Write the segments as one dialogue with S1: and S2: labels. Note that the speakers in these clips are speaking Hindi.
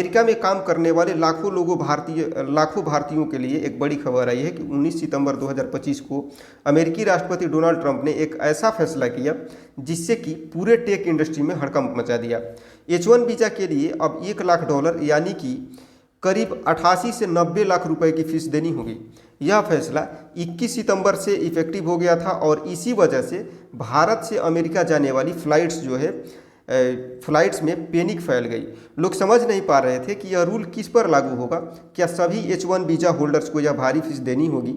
S1: अमेरिका में काम करने वाले लाखों भारतीयों के लिए एक बड़ी खबर आई है कि 19 सितंबर 2025 को अमेरिकी राष्ट्रपति डोनाल्ड ट्रंप ने एक ऐसा फैसला किया जिससे कि पूरे टेक इंडस्ट्री में हड़कंप मचा दिया। H1 वीज़ा के लिए अब $1 लाख यानी कि करीब 88 से 90 लाख रुपए की फीस देनी होगी। यह फैसला 21 सितंबर से इफेक्टिव हो गया था और इसी वजह से भारत से अमेरिका जाने वाली फ्लाइट्स में पैनिक फैल गई। लोग समझ नहीं पा रहे थे कि यह रूल किस पर लागू होगा। क्या सभी H1 वीज़ा होल्डर्स को यह भारी फीस देनी होगी?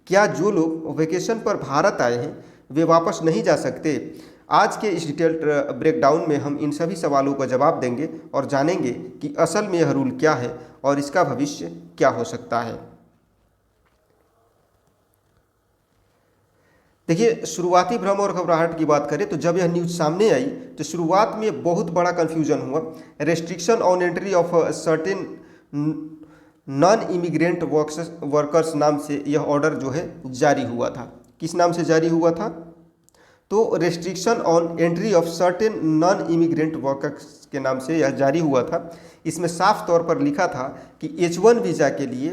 S1: क्या जो लोग वेकेशन पर भारत आए हैं वे वापस नहीं जा सकते? आज के इस डिटेल ब्रेकडाउन में हम इन सभी सवालों का जवाब देंगे और जानेंगे कि असल में यह रूल क्या है और इसका भविष्य क्या हो सकता है। देखिए, शुरुआती भ्रम और घबराहट की बात करें तो जब यह न्यूज़ सामने आई तो शुरुआत में बहुत बड़ा कन्फ्यूजन हुआ। Restriction on entry of certain non immigrant workers नाम से यह ऑर्डर जो है जारी हुआ था। किस नाम से जारी हुआ था? तो restriction on entry of certain non immigrant workers के नाम से यह जारी हुआ था। इसमें साफ तौर पर लिखा था कि H1 वीज़ा के लिए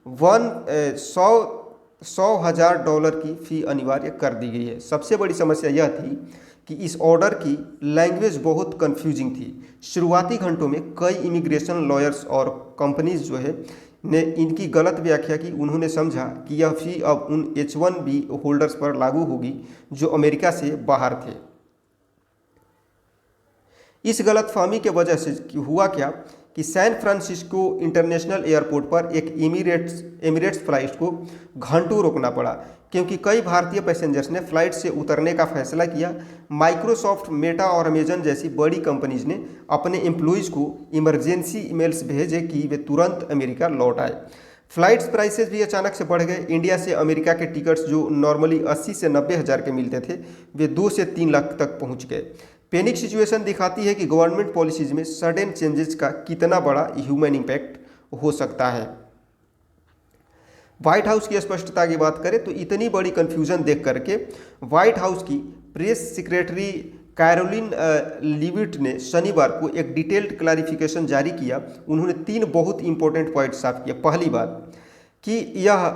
S1: $100,000 की फ़ी अनिवार्य कर दी गई है। सबसे बड़ी समस्या यह थी कि इस ऑर्डर की लैंग्वेज बहुत कंफ्यूजिंग थी। शुरुआती घंटों में कई इमिग्रेशन लॉयर्स और कंपनीज जो है ने इनकी गलत व्याख्या की। उन्होंने समझा कि यह फ़ी अब उन H1B होल्डर्स पर लागू होगी जो अमेरिका से बाहर थे। इस गलतफहमी के वजह से हुआ क्या कि सैन फ्रांसिस्को इंटरनेशनल एयरपोर्ट पर एक एमिरेट्स फ्लाइट को घंटों रोकना पड़ा क्योंकि कई भारतीय पैसेंजर्स ने फ्लाइट से उतरने का फैसला किया। माइक्रोसॉफ्ट, मेटा और अमेजन जैसी बड़ी कंपनीज ने अपने एम्प्लॉयज़ को इमरजेंसी ईमेल्स भेजे कि वे तुरंत अमेरिका लौट आए। फ्लाइट्स प्राइसेस भी अचानक से बढ़ गए। इंडिया से अमेरिका के टिकट्स जो नॉर्मली 80 से 90 हज़ार के मिलते थे वे 2 से 3 लाख तक पहुंच गए। पैनिक सिचुएशन दिखाती है कि गवर्नमेंट पॉलिसीज में सडन चेंजेस का कितना बड़ा ह्यूमन इम्पैक्ट हो सकता है। व्हाइट हाउस की स्पष्टता की बात करें तो इतनी बड़ी कंफ्यूजन देख करके व्हाइट हाउस की प्रेस सेक्रेटरी कैरोलिन लीविट ने शनिवार को एक डिटेल्ड क्लैरिफिकेशन जारी किया। उन्होंने 3 बहुत इंपॉर्टेंट पॉइंट साफ किए। पहली बात कि यह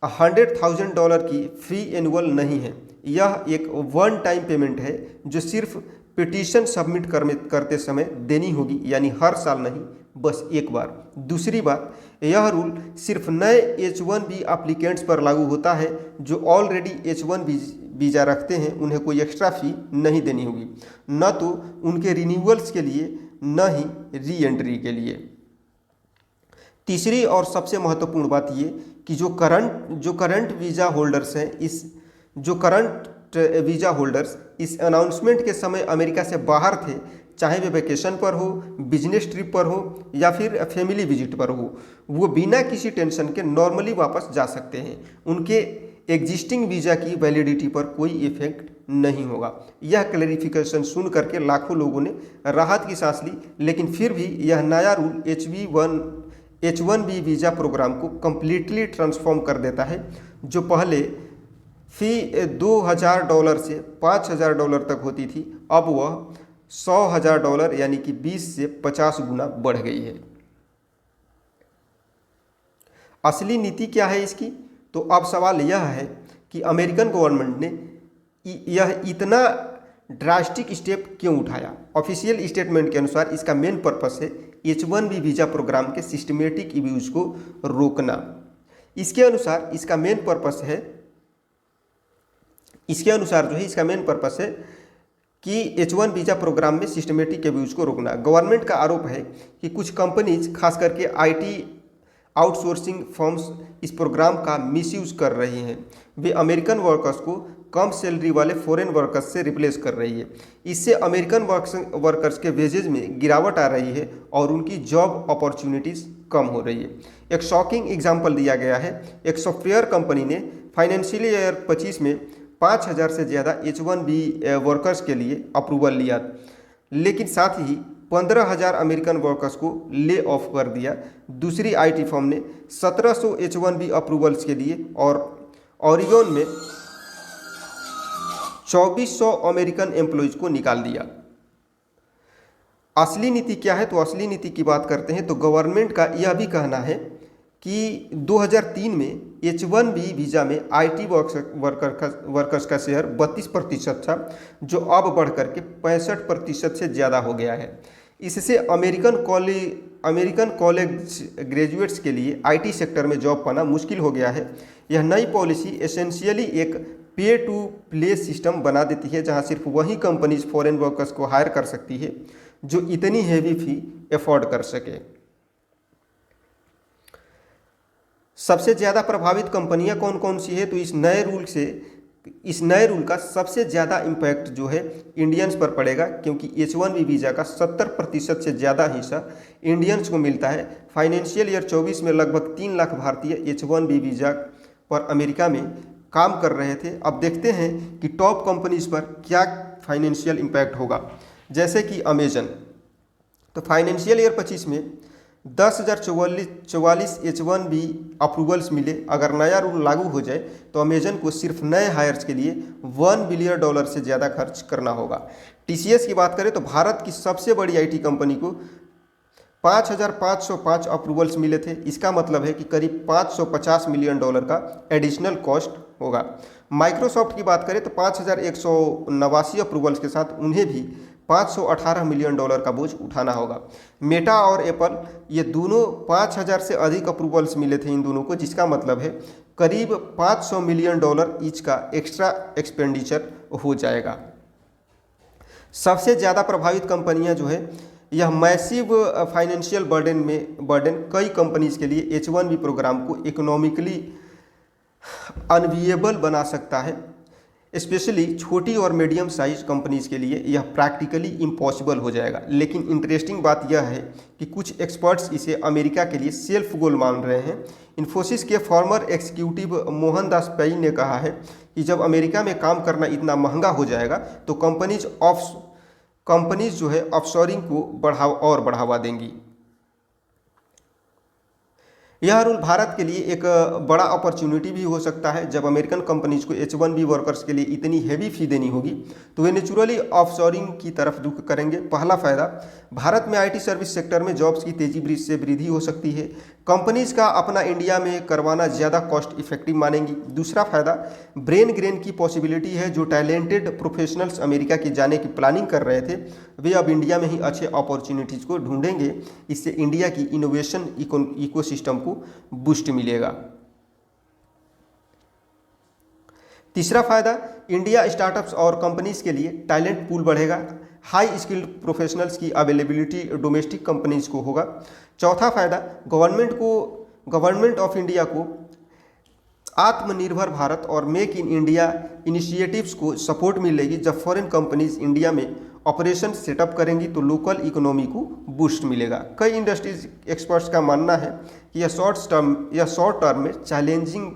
S1: $100,000 की फ़ी एनुअल नहीं है, यह एक वन टाइम पेमेंट है जो सिर्फ पिटीशन सबमिट करते समय देनी होगी, यानी हर साल नहीं, बस एक बार। दूसरी बात, यह रूल सिर्फ नए H1B एप्लीकेंट्स पर लागू होता है। जो ऑलरेडी H1 वीज़ा रखते हैं उन्हें कोई एक्स्ट्रा फ़ी नहीं देनी होगी, न तो उनके रिन्यूअल्स के लिए न ही री एंट्री के लिए। तीसरी और सबसे महत्वपूर्ण बात ये कि जो करंट वीज़ा होल्डर्स इस अनाउंसमेंट के समय अमेरिका से बाहर थे, चाहे वे वेकेशन पर हो, बिजनेस ट्रिप पर हो या फिर फैमिली विजिट पर हो, वो बिना किसी टेंशन के नॉर्मली वापस जा सकते हैं। उनके एग्जिस्टिंग वीज़ा की वैलिडिटी पर कोई इफेक्ट नहीं होगा। यह क्लैरिफिकेशन सुन करके लाखों लोगों ने राहत की सांस ली, लेकिन फिर भी यह नया रूल H1B वीज़ा प्रोग्राम को कम्प्लीटली ट्रांसफॉर्म कर देता है। जो पहले फ़ी $2,000 से $5,000 तक होती थी, अब वह $100,000 यानी कि 20 से 50 गुना बढ़ गई है। असली नीति क्या है इसकी? तो अब सवाल यह है कि अमेरिकन गवर्नमेंट ने यह इतना ड्रास्टिक स्टेप क्यों उठाया। ऑफिशियल स्टेटमेंट के अनुसार इसका मेन पर्पस है H1B वीज़ा प्रोग्राम के सिस्टमेटिक यूज को रोकना। इसके अनुसार इसका मेन पर्पस है कि H1 वीज़ा प्रोग्राम में सिस्टमेटिक अब्यूज को रोकना। गवर्नमेंट का आरोप है कि कुछ कंपनीज, खास करके IT आउटसोर्सिंग फर्म्स, इस प्रोग्राम का मिसयूज कर रही हैं। वे अमेरिकन वर्कर्स को कम सैलरी वाले फॉरेन वर्कर्स से रिप्लेस कर रही है। इससे अमेरिकन वर्कर्स के वेजेज में गिरावट आ रही है और उनकी जॉब अपॉर्चुनिटीज़ कम हो रही है। एक शॉकिंग एग्जाम्पल दिया गया है। एक सॉफ्टवेयर कंपनी ने फाइनेंशियल ईयर 25 में 5,000 से ज़्यादा H1B वर्कर्स के लिए अप्रूवल लिया, लेकिन साथ ही 15,000 अमेरिकन वर्कर्स को ले ऑफ कर दिया। दूसरी IT फर्म ने 1,700 H1B अप्रूवल्स के लिए और ओरिगन में 2,400 अमेरिकन एम्प्लॉयज़ को निकाल दिया। असली नीति क्या है, तो असली नीति की बात करते हैं तो गवर्नमेंट का यह भी कहना है कि 2003 में H1B वीज़ा में IT वर्कर्स का शेयर 32% था, जो अब बढ़ करके 65% से ज़्यादा हो गया है। इससे अमेरिकन कॉलेज ग्रेजुएट्स के लिए IT सेक्टर में जॉब पाना मुश्किल हो गया है। यह नई पॉलिसी एसेंशियली एक पे टू प्ले सिस्टम बना देती है, जहां सिर्फ वही कंपनीज फॉरेन वर्कर्स को हायर कर सकती है जो इतनी हैवी फी अफोर्ड कर सके। सबसे ज़्यादा प्रभावित कंपनियां कौन कौन सी है, तो इस नए रूल का सबसे ज़्यादा इम्पैक्ट जो है इंडियंस पर पड़ेगा, क्योंकि H1B वीज़ा का 70% से ज़्यादा हिस्सा इंडियंस को मिलता है। फाइनेंशियल ईयर 24 में लगभग 3 लाख भारतीय H1B वीज़ा पर अमेरिका में काम कर रहे थे। अब देखते हैं कि टॉप कंपनीज पर क्या फाइनेंशियल इम्पैक्ट होगा। जैसे कि अमेजन, तो फाइनेंशियल ईयर 25 में 10,044 H1B अप्रूवल्स मिले। अगर नया रूल लागू हो जाए तो अमेजन को सिर्फ नए हायर्स के लिए $1 बिलियन से ज़्यादा खर्च करना होगा। TCS की बात करें तो भारत की सबसे बड़ी IT कंपनी को 5,505 अप्रूवल्स मिले थे। इसका मतलब है कि करीब $550 मिलियन का एडिशनल कॉस्ट होगा। माइक्रोसॉफ्ट की बात करें तो 5,189 अप्रूवल्स के साथ उन्हें भी $518 मिलियन का बोझ उठाना होगा। मेटा और एप्पल ये दोनों 5,000 से अधिक अप्रूवल्स मिले थे इन दोनों को, जिसका मतलब है करीब $500 मिलियन ईच का एक्स्ट्रा एक्सपेंडिचर हो जाएगा। सबसे ज़्यादा प्रभावित कंपनियां जो है, यह मैसिव फाइनेंशियल बर्डन कई कंपनीज के लिए H1B प्रोग्राम को इकोनॉमिकली अनविएबल बना सकता है। स्पेशली छोटी और मीडियम साइज कंपनीज के लिए यह प्रैक्टिकली इम्पॉसिबल हो जाएगा। लेकिन इंटरेस्टिंग बात यह है कि कुछ एक्सपर्ट्स इसे अमेरिका के लिए सेल्फ गोल मान रहे हैं। इन्फोसिस के फॉर्मर एग्जीक्यूटिव मोहन दास पै ने कहा है कि जब अमेरिका में काम करना इतना महंगा हो जाएगा तो कंपनीज जो है ऑफशोरिंग को बढ़ावा देंगी। यह रूल भारत के लिए एक बड़ा अपॉर्चुनिटी भी हो सकता है। जब अमेरिकन कंपनीज को H1B वर्कर्स के लिए इतनी हैवी फी देनी होगी तो वे नेचुरली ऑफशोरिंग की तरफ रुख करेंगे। पहला फायदा, भारत में IT सर्विस सेक्टर में जॉब्स की तेजी से वृद्धि हो सकती है। कंपनीज का अपना इंडिया में करवाना ज़्यादा कॉस्ट इफेक्टिव मानेंगी। दूसरा फायदा, ब्रेन ग्रेन की पॉसिबिलिटी है। जो टैलेंटेड प्रोफेशनल्स अमेरिका की जाने की प्लानिंग कर रहे थे वे अब इंडिया में ही अच्छे अपॉर्चुनिटीज़ को ढूंढेंगे। इससे इंडिया की इनोवेशन इकोसिस्टम को बूस्ट मिलेगा। तीसरा फायदा, इंडिया स्टार्टअप्स और कंपनीज के लिए टैलेंट पूल बढ़ेगा। हाई स्किल्ड प्रोफेशनल्स की अवेलेबिलिटी डोमेस्टिक कंपनीज को होगा। चौथा फायदा, गवर्नमेंट ऑफ इंडिया को आत्मनिर्भर भारत और मेक इन इंडिया इनिशिएटिव्स को सपोर्ट मिलेगी। जब फॉरेन कंपनीज इंडिया में ऑपरेशन सेटअप करेंगी तो लोकल इकोनॉमी को बूस्ट मिलेगा। कई इंडस्ट्रीज एक्सपर्ट्स का मानना है कि यह शॉर्ट टर्म में चैलेंजिंग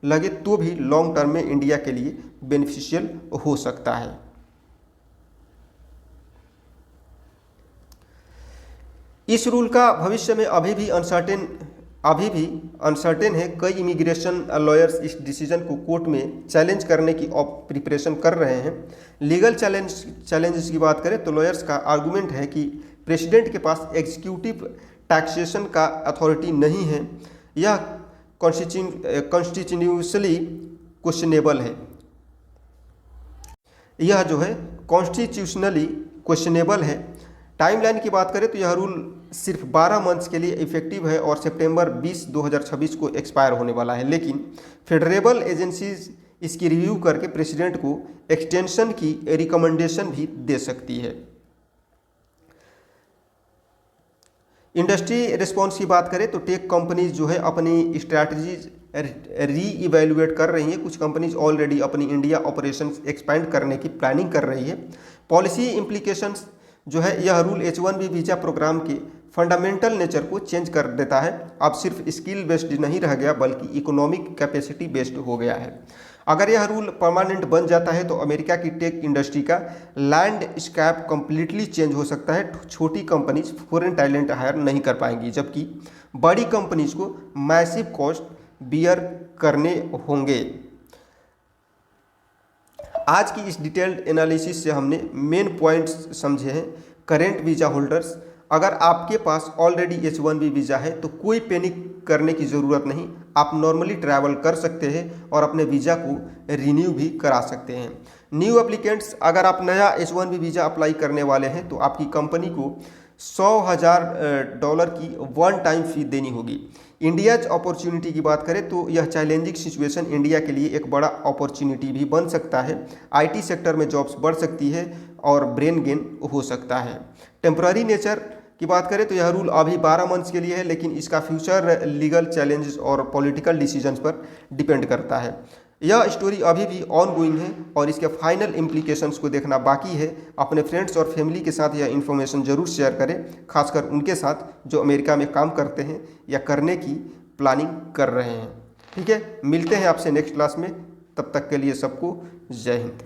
S1: लगे तो भी लॉन्ग टर्म में इंडिया के लिए बेनिफिशियल हो सकता है। इस रूल का भविष्य में अभी भी अनसर्टेन है। कई इमिग्रेशन लॉयर्स इस डिसीजन को कोर्ट में चैलेंज करने की प्रिपरेशन कर रहे हैं। लीगल चैलेंजेस की बात करें तो लॉयर्स का आर्गुमेंट है कि प्रेसिडेंट के पास एग्जीक्यूटिव टैक्सेशन का अथॉरिटी नहीं है। यह कॉन्स्टिट्यूशनली क्वेश्चनेबल है। यह जो है कॉन्स्टिट्यूशनली क्वेश्चनेबल है। टाइमलाइन की बात करें तो यह रूल सिर्फ 12 मंथ्स के लिए इफेक्टिव है और सितंबर 20, 2026 को एक्सपायर होने वाला है। लेकिन फेडरेबल एजेंसीज इसकी रिव्यू करके प्रेसिडेंट को एक्सटेंशन की रिकमेंडेशन भी दे सकती है। इंडस्ट्री रिस्पॉन्स की बात करें तो टेक कंपनीज जो है अपनी स्ट्रैटेजीज री-इवैल्यूएट कर रही हैं। कुछ कंपनीज ऑलरेडी अपनी इंडिया ऑपरेशंस एक्सपैंड करने की प्लानिंग कर रही है। पॉलिसी इम्प्लीकेशंस जो है, यह रूल H1B वीज़ा प्रोग्राम के फंडामेंटल नेचर को चेंज कर देता है। अब सिर्फ स्किल बेस्ड नहीं रह गया बल्कि इकोनॉमिक कैपेसिटी बेस्ड हो गया है। अगर यह रूल परमानेंट बन जाता है तो अमेरिका की टेक इंडस्ट्री का लैंडस्केप कंप्लीटली चेंज हो सकता है। छोटी कंपनीज फॉरेन टैलेंट हायर नहीं कर पाएंगी, जबकि बड़ी कंपनीज को मैसिव कॉस्ट बियर करने होंगे। आज की इस डिटेल्ड एनालिसिस से हमने मेन पॉइंट्स समझे हैं। करेंट वीज़ा होल्डर्स, अगर आपके पास ऑलरेडी H1B वीज़ा है तो कोई पैनिक करने की ज़रूरत नहीं, आप नॉर्मली ट्रैवल कर सकते हैं और अपने वीज़ा को रिन्यू भी करा सकते हैं। न्यू एप्लीकेंट्स, अगर आप नया H1B वीज़ा अप्लाई करने वाले हैं तो आपकी कंपनी को $100,000 की वन टाइम फी देनी होगी। इंडियाज अपॉर्चुनिटी की बात करें तो यह चैलेंजिंग सिचुएशन इंडिया के लिए एक बड़ा अपॉर्चुनिटी भी बन सकता है। IT सेक्टर में जॉब्स बढ़ सकती है और ब्रेन गेन हो सकता है। टेम्पररी नेचर की बात करें तो यह रूल अभी 12 मंथ्स के लिए है, लेकिन इसका फ्यूचर लीगल चैलेंजेस और पॉलिटिकल डिसीजंस पर डिपेंड करता है। यह स्टोरी अभी भी ऑन गोइंग है और इसके फाइनल इम्प्लीकेशंस को देखना बाकी है। अपने फ्रेंड्स और फैमिली के साथ यह इन्फॉर्मेशन जरूर शेयर करें, खासकर उनके साथ जो अमेरिका में काम करते हैं या करने की प्लानिंग कर रहे हैं। ठीक है, मिलते हैं आपसे नेक्स्ट क्लास में, तब तक के लिए सबको जय हिंद।